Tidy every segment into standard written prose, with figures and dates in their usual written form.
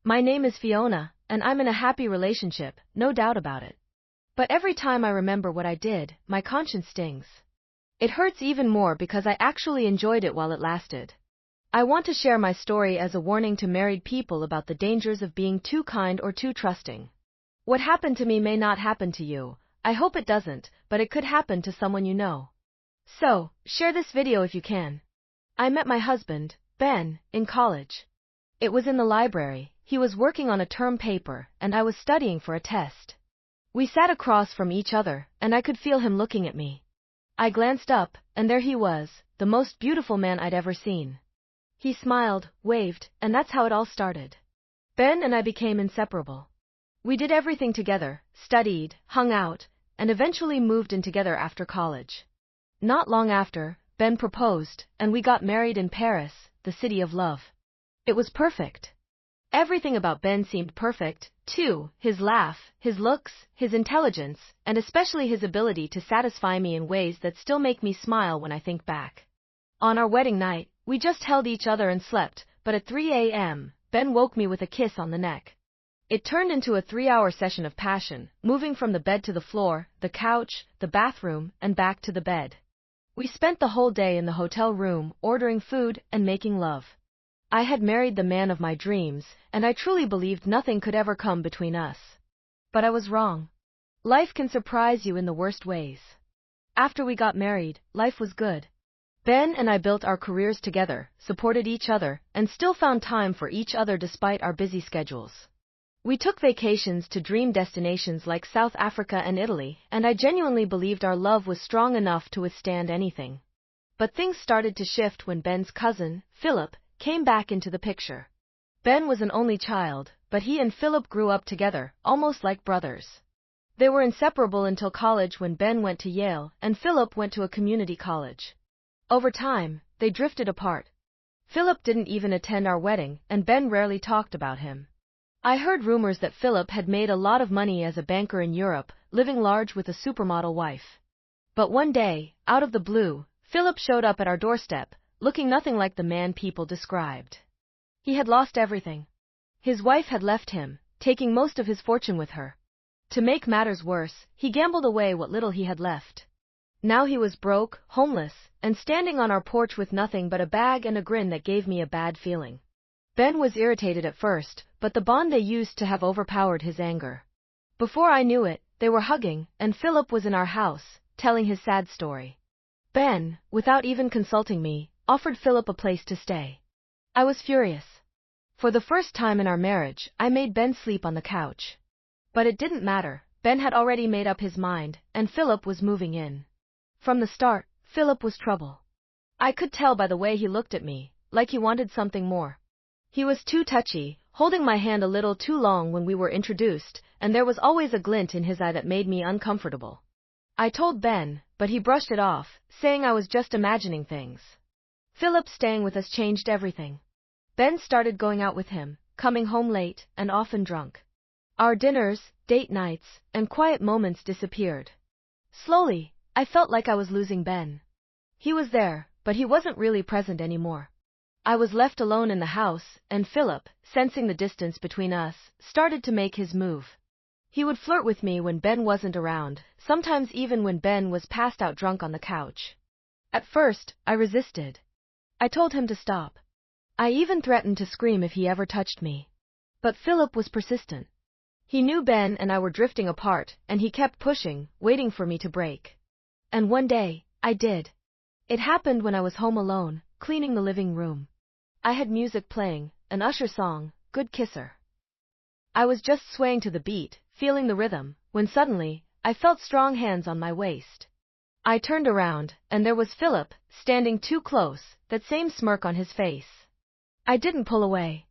My name is Fiona, and I'm in a happy relationship, no doubt about it. But every time I remember what I did, my conscience stings. It hurts even more because I actually enjoyed it while it lasted. I want to share my story as a warning to married people about the dangers of being too kind or too trusting. What happened to me may not happen to you. I hope it doesn't, but it could happen to someone you know. So, share this video if you can. I met my husband, Ben, in college. It was in the library. He was working on a term paper, and I was studying for a test. We sat across from each other, and I could feel him looking at me. I glanced up, and there he was, the most beautiful man I'd ever seen. He smiled, waved, and that's how it all started. Ben and I became inseparable. We did everything together, studied, hung out, and eventually moved in together after college. Not long after, Ben proposed, and we got married in Paris, the city of love. It was perfect. Everything about Ben seemed perfect, too, his laugh, his looks, his intelligence, and especially his ability to satisfy me in ways that still make me smile when I think back. On our wedding night, we just held each other and slept, but at 3 a.m., Ben woke me with a kiss on the neck. It turned into a 3-hour session of passion, moving from the bed to the floor, the couch, the bathroom, and back to the bed. We spent the whole day in the hotel room, ordering food and making love. I had married the man of my dreams, and I truly believed nothing could ever come between us. But I was wrong. Life can surprise you in the worst ways. After we got married, life was good. Ben and I built our careers together, supported each other, and still found time for each other despite our busy schedules. We took vacations to dream destinations like South Africa and Italy, and I genuinely believed our love was strong enough to withstand anything. But things started to shift when Ben's cousin, Philip, came back into the picture. Ben was an only child, but he and Philip grew up together, almost like brothers. They were inseparable until college when Ben went to Yale and Philip went to a community college. Over time, they drifted apart. Philip didn't even attend our wedding, and Ben rarely talked about him. I heard rumors that Philip had made a lot of money as a banker in Europe, living large with a supermodel wife. But one day, out of the blue, Philip showed up at our doorstep, looking nothing like the man people described. He had lost everything. His wife had left him, taking most of his fortune with her. To make matters worse, he gambled away what little he had left. Now he was broke, homeless, and standing on our porch with nothing but a bag and a grin that gave me a bad feeling. Ben was irritated at first, but the bond they used to have overpowered his anger. Before I knew it, they were hugging, and Philip was in our house, telling his sad story. Ben, without even consulting me, offered Philip a place to stay. I was furious. For the first time in our marriage, I made Ben sleep on the couch. But it didn't matter. Ben had already made up his mind, and Philip was moving in. From the start, Philip was trouble. I could tell by the way he looked at me, like he wanted something more. He was too touchy, holding my hand a little too long when we were introduced, and there was always a glint in his eye that made me uncomfortable. I told Ben, but he brushed it off, saying I was just imagining things. Philip staying with us changed everything. Ben started going out with him, coming home late, and often drunk. Our dinners, date nights, and quiet moments disappeared. Slowly, I felt like I was losing Ben. He was there, but he wasn't really present anymore. I was left alone in the house, and Philip, sensing the distance between us, started to make his move. He would flirt with me when Ben wasn't around, sometimes even when Ben was passed out drunk on the couch. At first, I resisted. I told him to stop. I even threatened to scream if he ever touched me. But Philip was persistent. He knew Ben and I were drifting apart, and he kept pushing, waiting for me to break. And one day, I did. It happened when I was home alone, cleaning the living room. I had music playing, an Usher song, Good Kisser. I was just swaying to the beat, feeling the rhythm, when suddenly, I felt strong hands on my waist. I turned around, and there was Philip, standing too close, that same smirk on his face. I didn't pull away.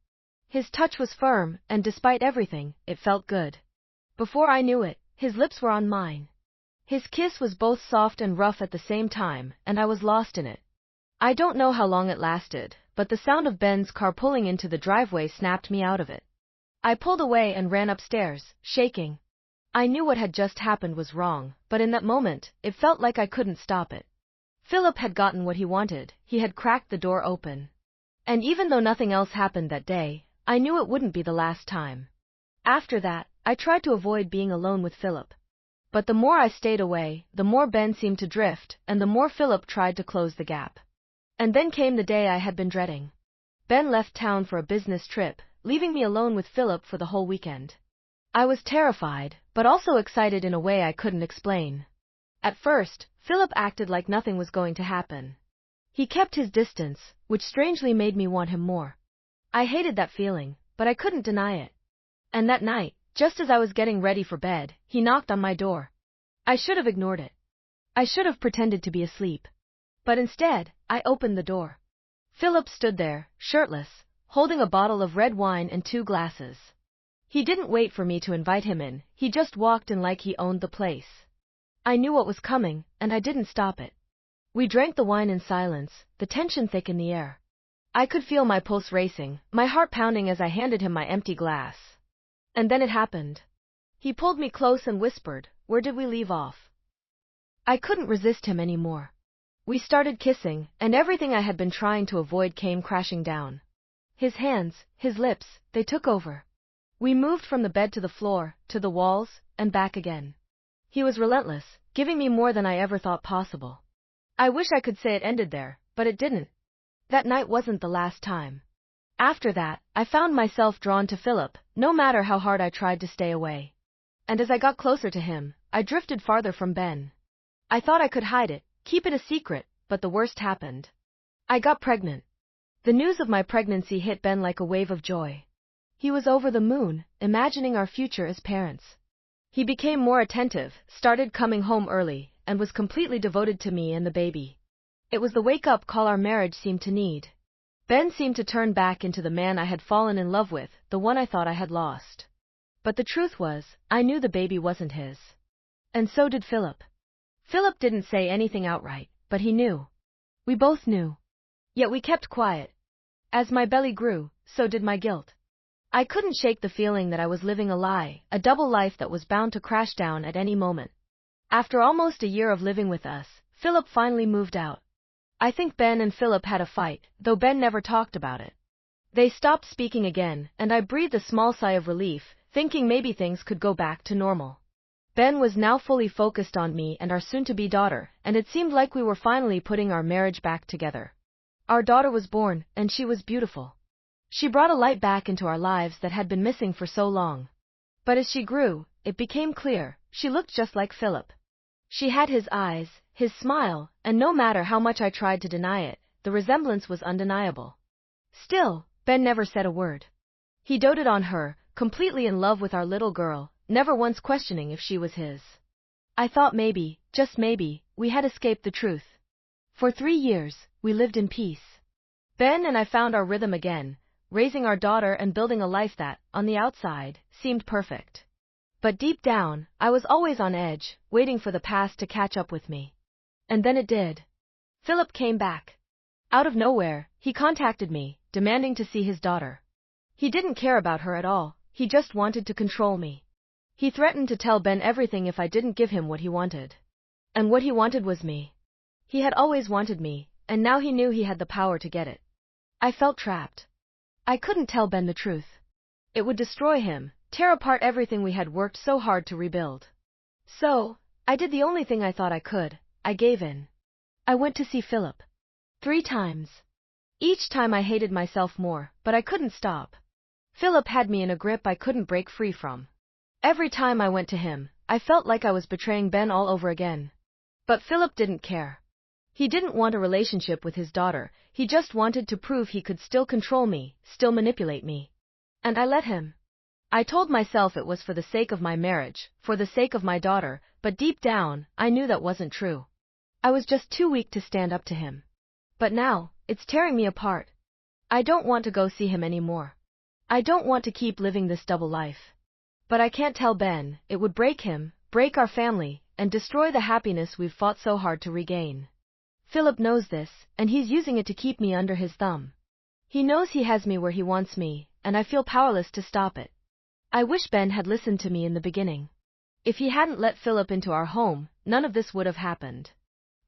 His touch was firm, and despite everything, it felt good. Before I knew it, his lips were on mine. His kiss was both soft and rough at the same time, and I was lost in it. I don't know how long it lasted, but the sound of Ben's car pulling into the driveway snapped me out of it. I pulled away and ran upstairs, shaking. I knew what had just happened was wrong, but in that moment, it felt like I couldn't stop it. Philip had gotten what he wanted. He had cracked the door open. And even though nothing else happened that day, I knew it wouldn't be the last time. After that, I tried to avoid being alone with Philip. But the more I stayed away, the more Ben seemed to drift, and the more Philip tried to close the gap. And then came the day I had been dreading. Ben left town for a business trip, leaving me alone with Philip for the whole weekend. I was terrified, but also excited in a way I couldn't explain. At first, Philip acted like nothing was going to happen. He kept his distance, which strangely made me want him more. I hated that feeling, but I couldn't deny it. And that night, just as I was getting ready for bed, he knocked on my door. I should have ignored it. I should have pretended to be asleep. But instead, I opened the door. Philip stood there, shirtless, holding a bottle of red wine and 2 glasses. He didn't wait for me to invite him in, he just walked in like he owned the place. I knew what was coming, and I didn't stop it. We drank the wine in silence, the tension thick in the air. I could feel my pulse racing, my heart pounding as I handed him my empty glass. And then it happened. He pulled me close and whispered, "Where did we leave off?" I couldn't resist him anymore. We started kissing, and everything I had been trying to avoid came crashing down. His hands, his lips, they took over. We moved from the bed to the floor, to the walls, and back again. He was relentless, giving me more than I ever thought possible. I wish I could say it ended there, but it didn't. That night wasn't the last time. After that, I found myself drawn to Philip, no matter how hard I tried to stay away. And as I got closer to him, I drifted farther from Ben. I thought I could hide it, keep it a secret, but the worst happened. I got pregnant. The news of my pregnancy hit Ben like a wave of joy. He was over the moon, imagining our future as parents. He became more attentive, started coming home early, and was completely devoted to me and the baby. It was the wake-up call our marriage seemed to need. Ben seemed to turn back into the man I had fallen in love with, the one I thought I had lost. But the truth was, I knew the baby wasn't his. And so did Philip. Philip didn't say anything outright, but he knew. We both knew. Yet we kept quiet. As my belly grew, so did my guilt. I couldn't shake the feeling that I was living a lie, a double life that was bound to crash down at any moment. After almost a year of living with us, Philip finally moved out. I think Ben and Philip had a fight, though Ben never talked about it. They stopped speaking again, and I breathed a small sigh of relief, thinking maybe things could go back to normal. Ben was now fully focused on me and our soon-to-be daughter, and it seemed like we were finally putting our marriage back together. Our daughter was born, and she was beautiful. She brought a light back into our lives that had been missing for so long. But as she grew, it became clear, she looked just like Philip. She had his eyes, his smile, and no matter how much I tried to deny it, the resemblance was undeniable. Still, Ben never said a word. He doted on her, completely in love with our little girl, never once questioning if she was his. I thought maybe, just maybe, we had escaped the truth. For 3 years, we lived in peace. Ben and I found our rhythm again, raising our daughter and building a life that, on the outside, seemed perfect. But deep down, I was always on edge, waiting for the past to catch up with me. And then it did. Philip came back. Out of nowhere, he contacted me, demanding to see his daughter. He didn't care about her at all, he just wanted to control me. He threatened to tell Ben everything if I didn't give him what he wanted. And what he wanted was me. He had always wanted me, and now he knew he had the power to get it. I felt trapped. I couldn't tell Ben the truth. It would destroy him, tear apart everything we had worked so hard to rebuild. So, I did the only thing I thought I could, I gave in. I went to see Philip. 3 times. Each time I hated myself more, but I couldn't stop. Philip had me in a grip I couldn't break free from. Every time I went to him, I felt like I was betraying Ben all over again. But Philip didn't care. He didn't want a relationship with his daughter, he just wanted to prove he could still control me, still manipulate me. And I let him. I told myself it was for the sake of my marriage, for the sake of my daughter, but deep down, I knew that wasn't true. I was just too weak to stand up to him. But now, it's tearing me apart. I don't want to go see him anymore. I don't want to keep living this double life. But I can't tell Ben, it would break him, break our family, and destroy the happiness we've fought so hard to regain. Philip knows this, and he's using it to keep me under his thumb. He knows he has me where he wants me, and I feel powerless to stop it. I wish Ben had listened to me in the beginning. If he hadn't let Philip into our home, none of this would have happened.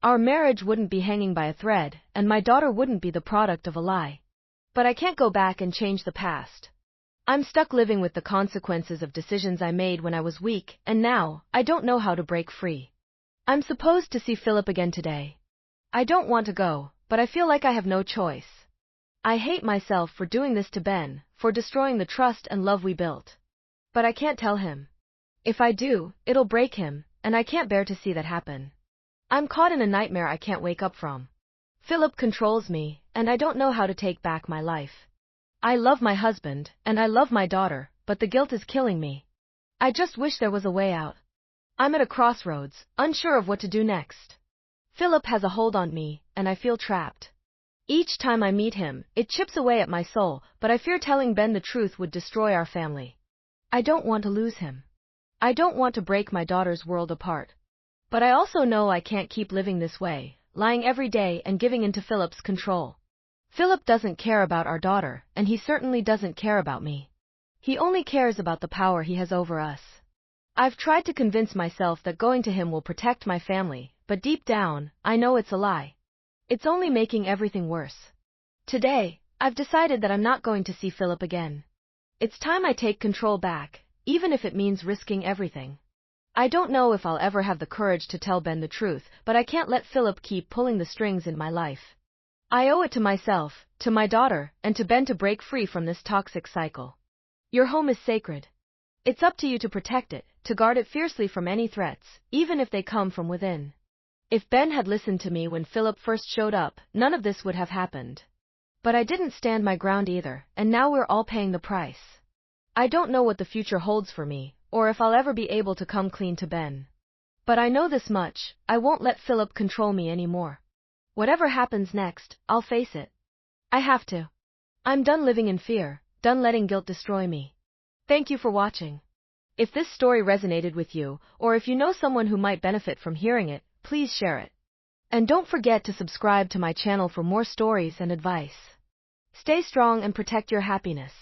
Our marriage wouldn't be hanging by a thread, and my daughter wouldn't be the product of a lie. But I can't go back and change the past. I'm stuck living with the consequences of decisions I made when I was weak, and now, I don't know how to break free. I'm supposed to see Philip again today. I don't want to go, but I feel like I have no choice. I hate myself for doing this to Ben, for destroying the trust and love we built. But I can't tell him. If I do, it'll break him, and I can't bear to see that happen. I'm caught in a nightmare I can't wake up from. Philip controls me, and I don't know how to take back my life. I love my husband, and I love my daughter, but the guilt is killing me. I just wish there was a way out. I'm at a crossroads, unsure of what to do next. Philip has a hold on me, and I feel trapped. Each time I meet him, it chips away at my soul, but I fear telling Ben the truth would destroy our family. I don't want to lose him. I don't want to break my daughter's world apart. But I also know I can't keep living this way, lying every day and giving in to Philip's control. Philip doesn't care about our daughter, and he certainly doesn't care about me. He only cares about the power he has over us. I've tried to convince myself that going to him will protect my family, but deep down, I know it's a lie. It's only making everything worse. Today, I've decided that I'm not going to see Philip again. It's time I take control back, even if it means risking everything. I don't know if I'll ever have the courage to tell Ben the truth, but I can't let Philip keep pulling the strings in my life. I owe it to myself, to my daughter, and to Ben to break free from this toxic cycle. Your home is sacred. It's up to you to protect it, to guard it fiercely from any threats, even if they come from within. If Ben had listened to me when Philip first showed up, none of this would have happened. But I didn't stand my ground either, and now we're all paying the price. I don't know what the future holds for me, or if I'll ever be able to come clean to Ben. But I know this much, I won't let Philip control me anymore. Whatever happens next, I'll face it. I have to. I'm done living in fear, done letting guilt destroy me. Thank you for watching. If this story resonated with you, or if you know someone who might benefit from hearing it, please share it. And don't forget to subscribe to my channel for more stories and advice. Stay strong and protect your happiness.